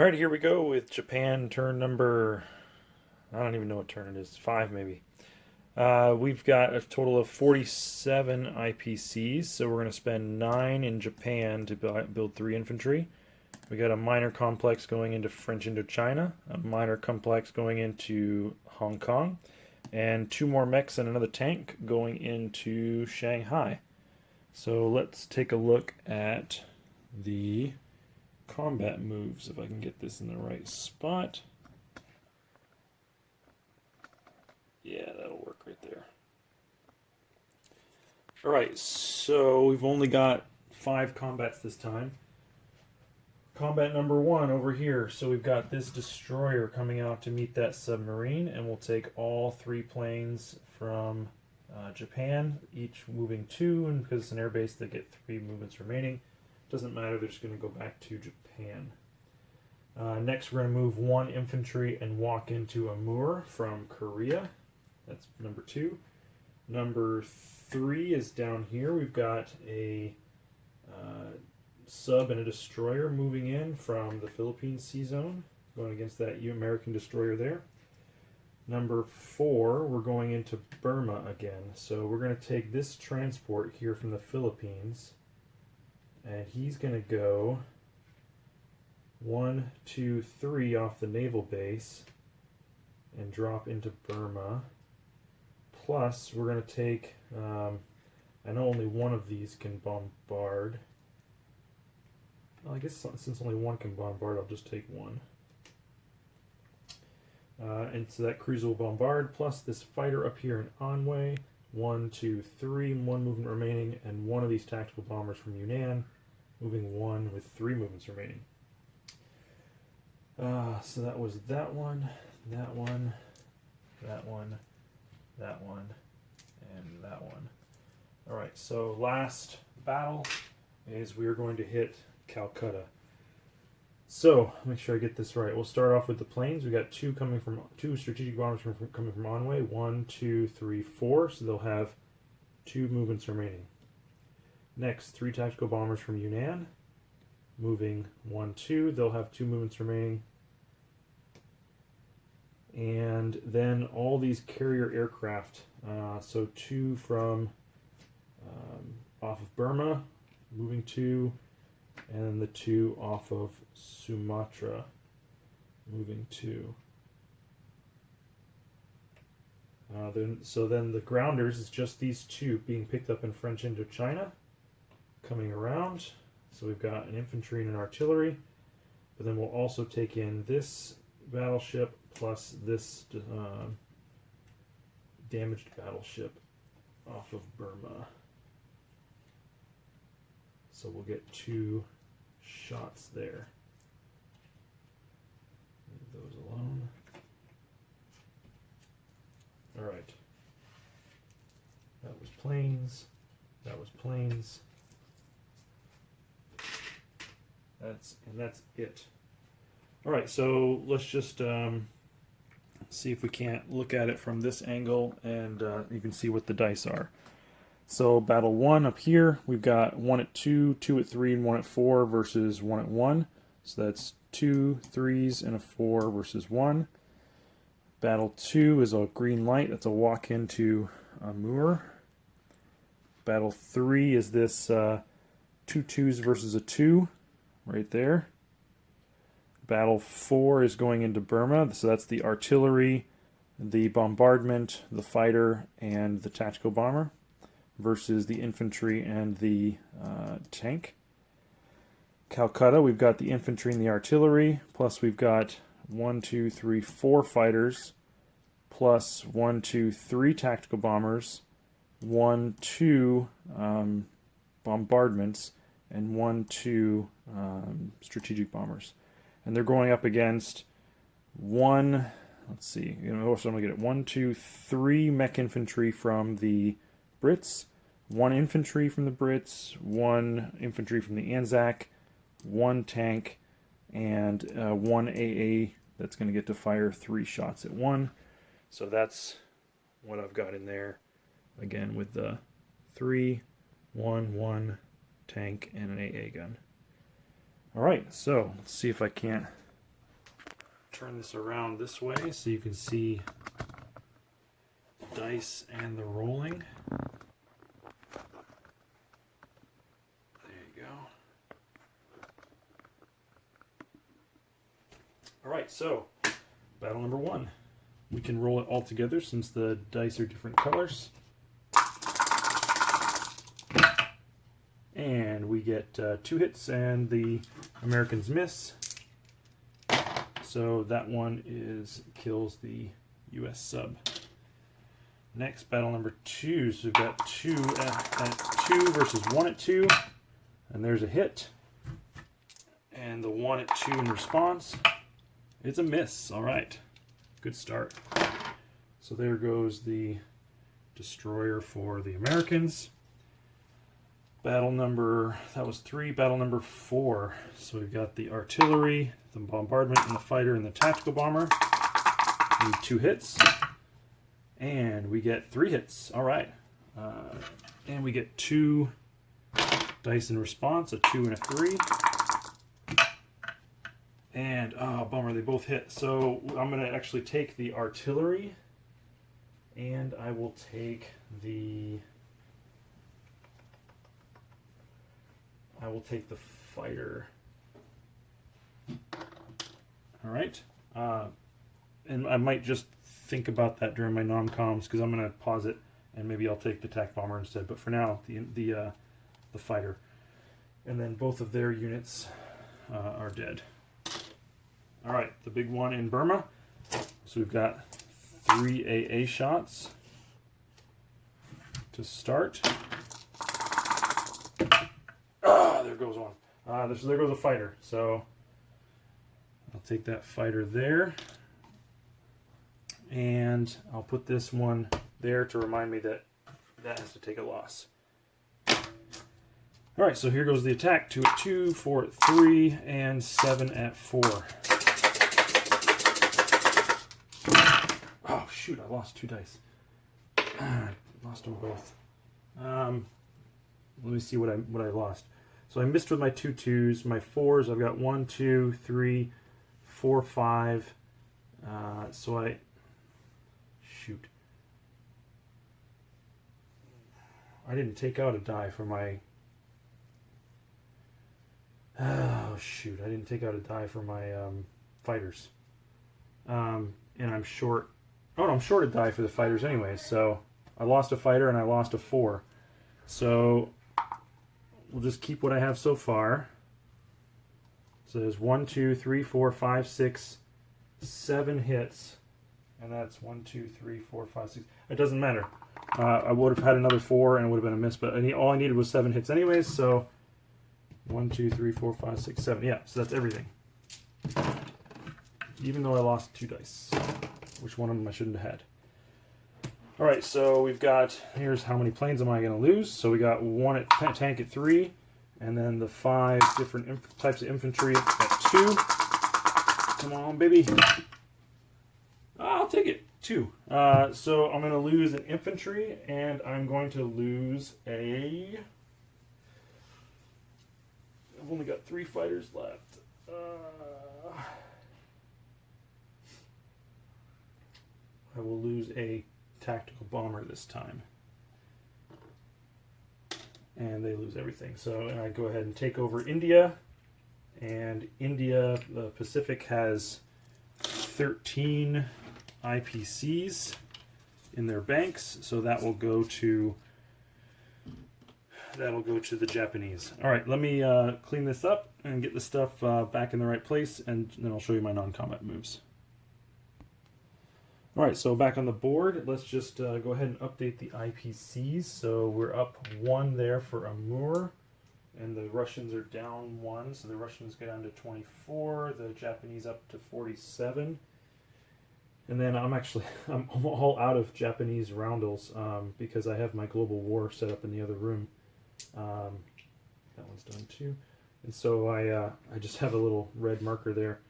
Alright, here we go with Japan turn number, I don't even know what turn it is, 5 maybe. We've got a total of 47 IPCs, so we're going to spend 9 in Japan to build 3 infantry. We got a minor complex going into French Indochina, a minor complex going into Hong Kong, and 2 more mechs and another tank going into Shanghai. So let's take a look at the combat moves, if I can get this in the right spot. Yeah, that'll work right there. Alright, so we've only got 5 combats this time. Combat number 1 over here. So we've got this destroyer coming out to meet that submarine, and we'll take all 3 planes from Japan, each moving 2, and because it's an airbase, they get 3 movements remaining. Doesn't matter, they're just going to go back to Japan. Next, we're going to move 1 infantry and walk into Amur from Korea. That's number 2. Number 3 is down here. We've got a sub and a destroyer moving in from the Philippines Sea Zone, going against that American destroyer there. Number 4, we're going into Burma again. So we're going to take this transport here from the Philippines, and he's going to go 1, 2, 3 off the naval base and drop into Burma. Plus, we're going to take, I know only one of these can bombard. Well, I guess since only one can bombard, I'll just take 1. And so that cruiser will bombard, plus this fighter up here in Anhui. 1, 2, 3, 1 movement remaining, and 1 of these tactical bombers from Yunnan, moving 1 with 3 movements remaining. So that was that one, that one, that one, that one, and that one. Alright, so last battle is we are going to hit Calcutta. So, make sure I get this right. We'll start off with the planes. We got 2 strategic bombers coming from Anhui. 1, 2, 3, 4. So they'll have 2 movements remaining. Next, 3 tactical bombers from Yunnan, moving 1, 2. They'll have 2 movements remaining. And then all these carrier aircraft. So 2 from off of Burma, moving 2. And the 2 off of Sumatra, moving 2. So then the grounders is just these 2 being picked up in French Indochina, coming around. So we've got an infantry and an artillery, but then we'll also take in this battleship plus this damaged battleship off of Burma. So we'll get 2 shots there. Leave those alone. Alright. That was planes. That was planes. That's it. Alright, so let's just see if we can't look at it from this angle, and you can see what the dice are. So battle 1 up here, we've got 1 at 2, 2 at 3, and 1 at 4 versus 1 at 1. So that's 2 3s and a 4 versus 1. Battle 2 is a green light. That's a walk into Amur. Battle 3 is this 2 2s versus a 2 right there. Battle 4 is going into Burma. So that's the artillery, the bombardment, the fighter, and the tactical bomber, versus the infantry and the tank. Calcutta, we've got the infantry and the artillery, plus we've got 1, 2, 3, 4 fighters, plus 1, 2, 3 tactical bombers, 1, 2 bombardments, and 1, 2 strategic bombers. And they're going up against 1, let's see, so I'm going to get it, 1, 2, 3 mech infantry from the Brits, 1 infantry from the Brits, 1 infantry from the Anzac, 1 tank, and 1 AA that's going to get to fire 3 shots at 1. So that's what I've got in there. Again, with the 3, 1, 1 tank, and an AA gun. Alright, so let's see if I can't turn this around this way so you can see the dice and the rolling. There you go. Alright, so battle number 1. We can roll it all together since the dice are different colors. And we get 2 hits and the Americans miss. So that one kills the US sub. Next, battle number 2. So we've got 2 at 2 versus 1 at 2. And there's a hit. And the 1 at 2 in response. It's a miss. Alright. Good start. So there goes the destroyer for the Americans. Battle number, that was 3. Battle number 4. So we've got the artillery, the bombardment, and the fighter, and the tactical bomber. Need 2 hits. And we get 3 hits. Alright. And we get 2 dice in response, a 2 and a 3. And, oh, bummer, they both hit. So I'm going to actually take the artillery, and I will take the fighter. All right. And I might just think about that during my nom-coms, because I'm going to pause it, and maybe I'll take the tac bomber instead. But for now, the fighter. And then both of their units are dead. All right, the big one in Burma. So we've got 3 AA shots to start. There goes one. There goes a fighter. So I'll take that fighter there. And I'll put this one there to remind me that that has to take a loss. All right, so here goes the attack. 2 at 2, 4 at 3, and 7 at 4. Oh, shoot, I lost 2 dice. I lost them both. Let me see what I lost. So I missed with my 2 2s. My 4s, I've got 1, 2, 3, 4, 5. Shoot. I didn't take out a die for my... Oh, shoot. I didn't take out a die for my fighters. And I'm short... Oh, no, I'm short a die for the fighters anyway, so I lost a fighter and I lost a 4. So we'll just keep what I have so far. So there's 1, 2, 3, 4, 5, 6, 7 hits. And that's 1, 2, 3, 4, 5, 6. It doesn't matter. I would have had another 4 and it would have been a miss, but all I needed was 7 hits anyways, so 1, 2, 3, 4, 5, 6, 7. Yeah, so that's everything. Even though I lost 2 dice. Which one of them I shouldn't have had. Alright, so we've got, here's how many planes am I going to lose. So we got 1 at tank at 3, and then the 5 different types of infantry at 2. Come on, baby. I'll take it. 2. So I'm going to lose an infantry, and I'm going to lose a... I've only got 3 fighters left. I will lose a tactical bomber this time. And they lose everything. So I go ahead and take over India. And India, the Pacific, has 13 IPCs in their banks. So that will go to the Japanese. All right, let me clean this up and get the stuff back in the right place, and then I'll show you my non-combat moves. All right, so back on the board, let's just go ahead and update the IPCs. So we're up 1 there for Amur, and the Russians are down 1. So the Russians go down to 24, the Japanese up to 47. And then I'm all out of Japanese roundels because I have my global war set up in the other room. That one's done too. And so I just have a little red marker there.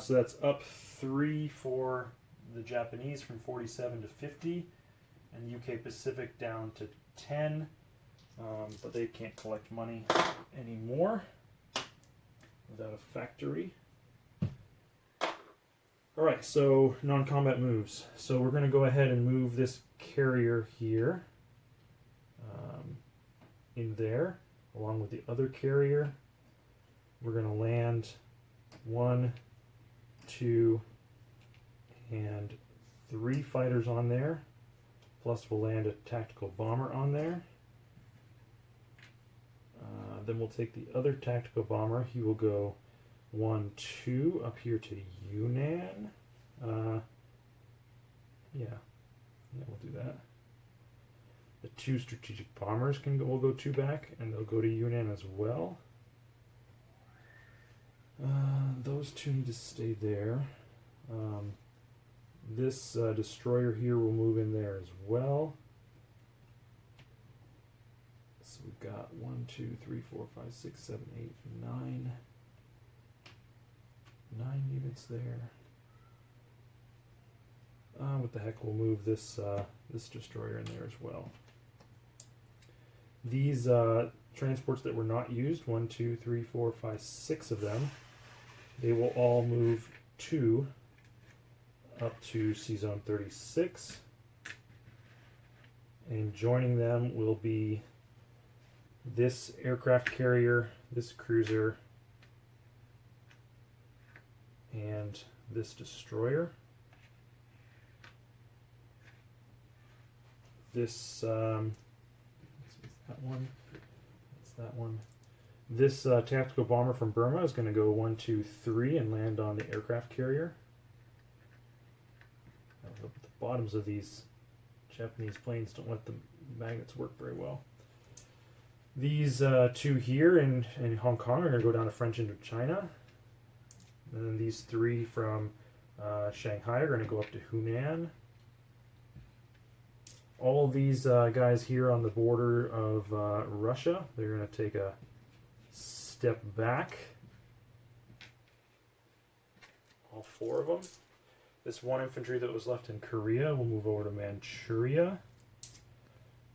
So that's up 3 for the Japanese from 47 to 50, and UK Pacific down to 10, but they can't collect money anymore without a factory. Alright, so non-combat moves. So we're going to go ahead and move this carrier here in there, along with the other carrier. We're going to land 1, 2, and 3 fighters on there. Plus we'll land a tactical bomber on there. Then we'll take the other tactical bomber. He will go 1, 2 up here to Yunnan. Yeah, we'll do that. The 2 strategic bombers will go 2 back, and they'll go to Yunnan as well. Those 2 need to stay there. This destroyer here will move in there as well. So we've got 1, 2, 3, 4, 5, 6, 7, 8, 9. 9 units there. What the heck, we'll move this this destroyer in there as well. These transports that were not used, 1, 2, 3, 4, 5, 6 of them, they will all move 2 up to C-Zone 36. And joining them will be this aircraft carrier, this cruiser, and this destroyer. This that one. That's that one. This tactical bomber from Burma is going to go 1, 2, 3 and land on the aircraft carrier. I hope the bottoms of these Japanese planes don't let the magnets work very well. These 2 here in Hong Kong are going to go down to French Indochina. And then these 3 from Shanghai are going to go up to Hunan. All of these guys here on the border of Russia, they're going to take a step back. All 4 of them. This 1 infantry that was left in Korea will move over to Manchuria.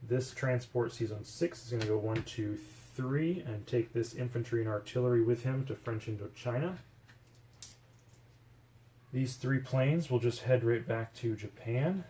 This transport C-Zone 6 is going to go 1, 2, 3 and take this infantry and artillery with him to French Indochina. These 3 planes will just head right back to Japan.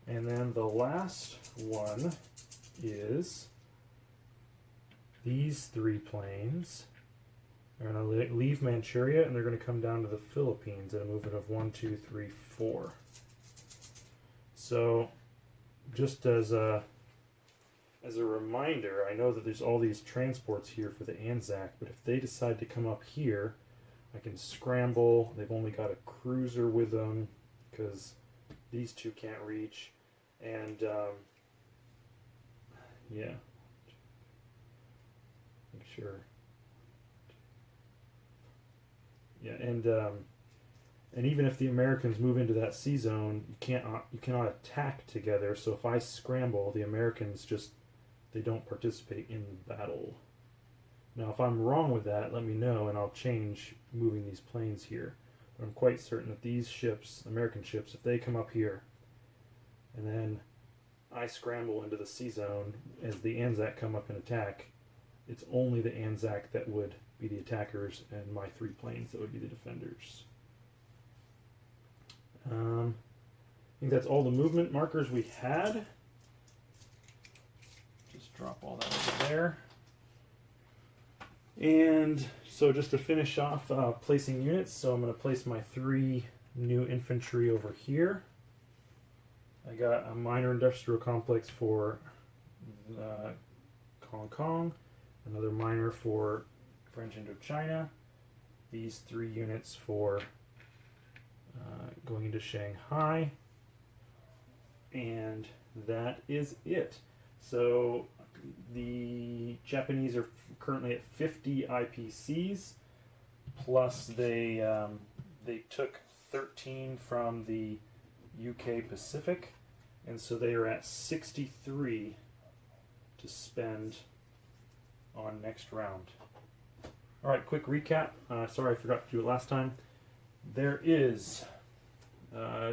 And then the last one is these 3 planes are going to leave Manchuria and they're going to come down to the Philippines at a movement of 1, 2, 3, 4. So, just as a reminder, I know that there's all these transports here for the Anzac, but if they decide to come up here, I can scramble. They've only got a cruiser with them because these 2 can't reach. And, yeah. Make sure. Yeah, and even if the Americans move into that C zone, you cannot attack together. So if I scramble, the Americans they don't participate in the battle. Now, if I'm wrong with that, let me know, and I'll change moving these planes here. But I'm quite certain that these ships, American ships, if they come up here, and then I scramble into the C zone as the Anzac come up and attack, it's only the Anzac that would be the attackers, and my 3 planes that would be the defenders. I think that's all the movement markers we had. Just drop all that over there. And so just to finish off placing units, so I'm going to place my 3 new infantry over here. I got a minor industrial complex for Hong Kong, another minor for French Indochina, these 3 units for going into Shanghai, and that is it. So the Japanese are currently at 50 IPCs, plus they took 13 from the UK Pacific, and so they are at 63 to spend on next round. Alright, quick recap. Sorry I forgot to do it last time. There is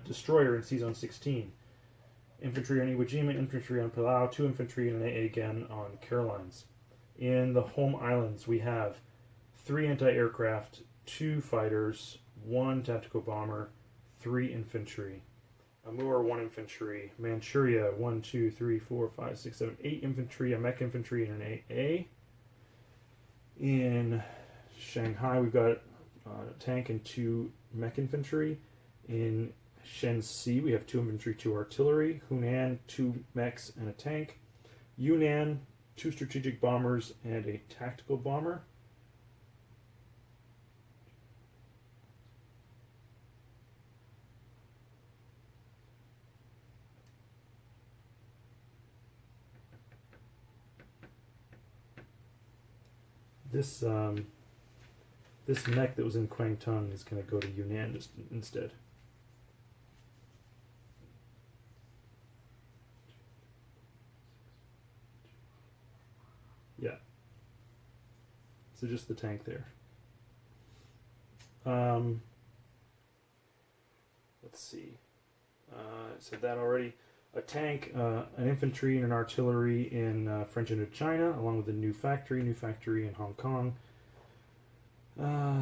destroyer in C-Zone 16, infantry on Iwo Jima, infantry on Palau, 2 infantry and an AA again on Carolines. In the home islands we have 3 anti-aircraft 2 fighters, 1 tactical bomber, 3 infantry. Amur, 1 infantry. Manchuria, 1, 2, 3, 4, 5, 6, 7, 8 infantry, a mech infantry, and an AA. In Shanghai, we've got a tank and 2 mech infantry. In Shenxi, we have 2 infantry, 2 artillery. Hunan, 2 mechs and a tank. Yunnan, 2 strategic bombers and a tactical bomber. This this mech that was in Kwangtung is going to go to Yunnan instead. Yeah. So just the tank there. Let's see. I said that already. A tank, an infantry, and an artillery in French Indochina, along with a new factory in Hong Kong.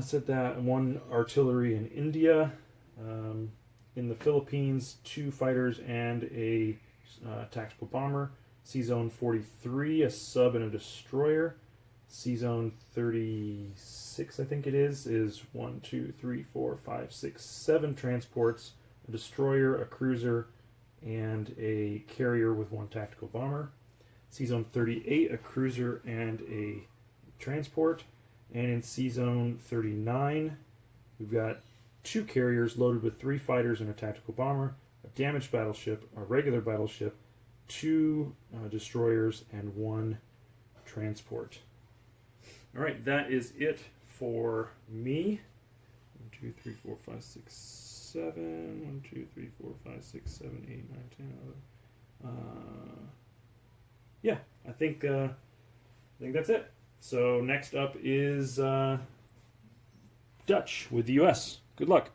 Said that. 1 artillery in India. In the Philippines, 2 fighters and a tactical bomber. C-Zone 43, a sub and a destroyer. C-Zone 36, I think it is 1, 2, 3, 4, 5, 6, 7 transports, a destroyer, a cruiser, and a carrier with 1 tactical bomber. C-Zone 38, a cruiser and a transport. And in C-Zone 39, we've got 2 carriers loaded with 3 fighters and a tactical bomber, a damaged battleship, a regular battleship, 2 destroyers, and 1 transport. All right, that is it for me. 1, 2, 3, 4, 5, 6, 7. 1, 2, 3, 4, 5, 6, 7, 8, 9, 10, 11. Yeah, I think that's it. So next up is Dutch with the US. Good luck.